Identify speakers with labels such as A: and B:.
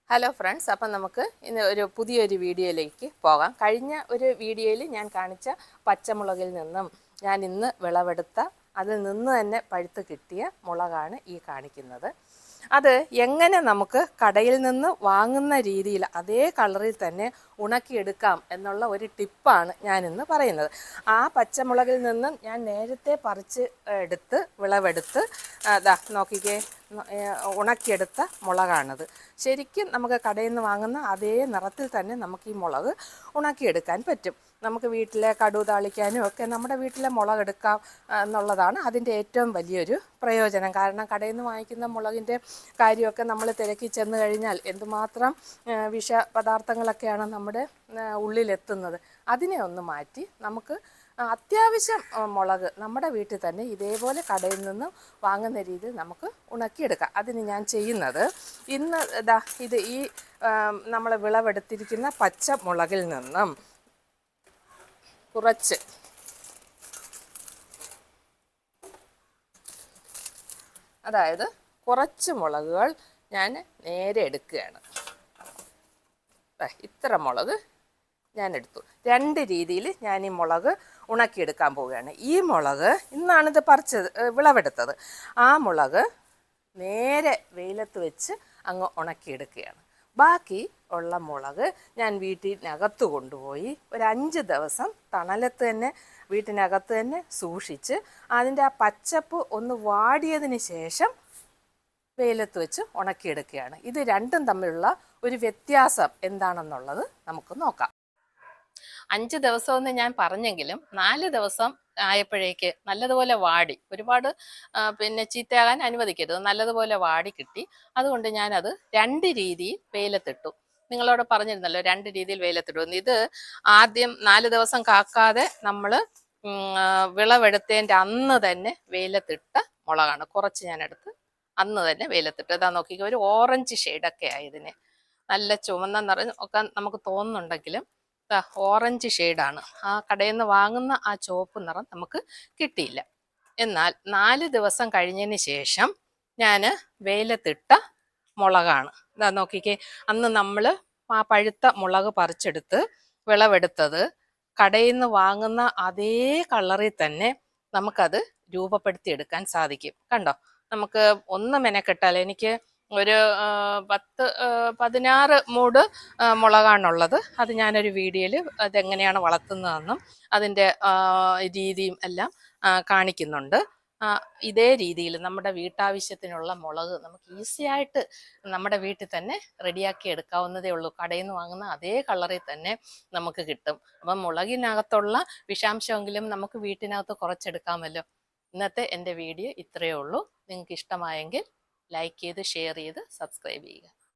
A: Hello friends, അപ്പം നമുക്ക് ഇന്ന് ഒരു പുതിയൊരു വീഡിയോയിലേക്ക് പോകാം. കഴിഞ്ഞ ഒരു വീഡിയോയിൽ ഞാൻ കാണിച്ച പച്ചമുളകിൽ നിന്നും ഞാൻ ഇന്ന് വിളവെടുത്ത അതിൽ നിന്ന് തന്നെ പഴുത്ത് കിട്ടിയ മുളകാണ് ഈ കാണിക്കുന്നത്. അത് എങ്ങനെ നമുക്ക് കടയിൽ നിന്ന് വാങ്ങുന്ന രീതിയിൽ അതേ കളറിൽ തന്നെ ഉണക്കിയെടുക്കാം എന്നുള്ള ഒരു ടിപ്പാണ് ഞാനിന്ന് പറയുന്നത്. ആ പച്ചമുളകിൽ നിന്നും ഞാൻ നേരത്തെ പറിച്ച് എടുത്ത് വിളവെടുത്ത് നോക്കിക്കേ, ഉണക്കിയെടുത്ത മുളകാണത്. ശരിക്കും നമുക്ക് കടയിൽ നിന്ന് വാങ്ങുന്ന അതേ നിറത്തിൽ തന്നെ നമുക്ക് ഈ മുളക് ഉണക്കിയെടുക്കാൻ പറ്റും. നമുക്ക് വീട്ടിലെ കടുക് താളിക്കാനും ഒക്കെ നമ്മുടെ വീട്ടിലെ മുളകെടുക്കാം എന്നുള്ളതാണ് അതിൻ്റെ ഏറ്റവും വലിയൊരു പ്രയോജനം. കാരണം കടയിൽ നിന്ന് വാങ്ങിക്കുന്ന മുളകിൻ്റെ കാര്യമൊക്കെ നമ്മൾ തിരക്കി ചെന്ന് കഴിഞ്ഞാൽ എന്തുമാത്രം വിഷ പദാർത്ഥങ്ങളൊക്കെയാണ് നമ്മുടെ ഉള്ളിലെത്തുന്നത്. അതിനെ ഒന്ന് മാറ്റി നമുക്ക് അത്യാവശ്യം മുളക് നമ്മുടെ വീട്ടിൽ തന്നെ ഇതേപോലെ കടയിൽ നിന്ന് വാങ്ങുന്ന രീതിയിൽ നമുക്ക് ഉണക്കിയെടുക്കാം. അതിന് ഞാൻ ചെയ്യുന്നത് ഇന്ന് ഇത് ഈ നമ്മൾ വിളവെടുത്തിരിക്കുന്ന പച്ചമുളകിൽ നിന്നും കുറച്ച് കുറച്ച് മുളകുകൾ ഞാൻ നേരെ എടുക്കുകയാണ്. ഇത്ര മുളക് ഞാൻ എടുത്തു. രണ്ട് രീതിയിൽ ഞാൻ ഈ മുളക് ഉണക്കിയെടുക്കാൻ പോവുകയാണ്. ഈ മുളക് ഇന്നാണിത് വിളവെടുത്തത്. ആ മുളക് നേരെ വെയിലത്ത് വെച്ച് അങ്ങ് ഉണക്കിയെടുക്കുകയാണ്. ബാക്കി ഉള്ള മുളക് ഞാൻ വീട്ടിനകത്ത് കൊണ്ടുപോയി ഒരു 5 ദിവസം തണലത്ത് തന്നെ വീട്ടിനകത്ത് തന്നെ സൂക്ഷിച്ച് അതിൻ്റെ ആ പച്ചപ്പ് ഒന്ന് വാടിയതിന് ശേഷം വെയിലത്ത് വെച്ച് ഉണക്കിയെടുക്കുകയാണ്. ഇത് രണ്ടും തമ്മിലുള്ള ഒരു വ്യത്യാസം എന്താണെന്നുള്ളത് നമുക്ക് നോക്കാം. 5 ദിവസമെന്ന് ഞാൻ പറഞ്ഞെങ്കിലും 4 ദിവസം ആയപ്പോഴേക്ക് നല്ലതുപോലെ വാടി, ഒരുപാട് ചീത്തയാകാൻ അനുവദിക്കരുത്, നല്ലതുപോലെ വാടി കിട്ടി. അതുകൊണ്ട് ഞാനത് 2 രീതിയിൽ വെയിലത്തിട്ടു. നിങ്ങളോട് പറഞ്ഞിരുന്നല്ലോ 2 രീതിയിൽ വെയിലത്തിട്ടു. ഇത് ആദ്യം 4 ദിവസം കാക്കാതെ നമ്മൾ വിളവെടുത്തതിൻ്റെ അന്ന് തന്നെ വെയിലത്തിട്ട മുളകാണ്. കുറച്ച് ഞാനെടുത്ത് അന്ന് തന്നെ വെയിലത്തിട്ട്. ഇതാ നോക്കിക്കോ, ഒരു ഓറഞ്ച് ഷെയ്ഡൊക്കെ ആയതിന്, നല്ല ചുവന്ന നിറം ഒക്കെ നമുക്ക് തോന്നുന്നുണ്ടെങ്കിലും ഓറഞ്ച് ഷെയ്ഡാണ്. ആ കടയിൽ നിന്ന് വാങ്ങുന്ന ആ ചുവപ്പ് നിറം നമുക്ക് കിട്ടിയില്ല. എന്നാൽ 4 ദിവസം കഴിഞ്ഞതിന് ശേഷം ഞാൻ വെയിലത്തിട്ട മുളകാണ്. ഇതാ നോക്കിക്കേ, അന്ന് നമ്മൾ ആ പഴുത്ത മുളക് പറിച്ചെടുത്ത് വിളവെടുത്തത് കടയിൽ നിന്ന് വാങ്ങുന്ന അതേ കളറിൽ തന്നെ നമുക്കത് രൂപപ്പെടുത്തിയെടുക്കാൻ സാധിക്കും. കണ്ടോ, നമുക്ക് ഒന്ന് മെനക്കെട്ടാൽ എനിക്ക് ഒരു 10-16 മൂട് മുളകാണുള്ളത്. അത് ഞാനൊരു വീഡിയോയിൽ അതെങ്ങനെയാണ് വളർത്തുന്നതെന്നും അതിൻ്റെ രീതിയും എല്ലാം കാണിക്കുന്നുണ്ട്. ഇതേ രീതിയിൽ നമ്മുടെ വീട്ടാവശ്യത്തിനുള്ള മുളക് നമുക്ക് ഈസി ആയിട്ട് നമ്മുടെ വീട്ടിൽ തന്നെ റെഡിയാക്കി എടുക്കാവുന്നതേ ഉള്ളൂ. കടയിൽ നിന്ന് വാങ്ങുന്ന അതേ കളറിൽ തന്നെ നമുക്ക് കിട്ടും. അപ്പം മുളകിനകത്തുള്ള വിഷാംശമെങ്കിലും നമുക്ക് വീട്ടിനകത്ത് കുറച്ചെടുക്കാമല്ലോ. ഇന്നത്തെ എൻ്റെ വീഡിയോ ഇത്രയേ ഉള്ളൂ. നിങ്ങൾക്ക് ഇഷ്ടമായെങ്കിൽ ലൈക്ക് ചെയ്ത് ഷെയർ ചെയ്ത് സബ്സ്ക്രൈബ് ചെയ്യുക.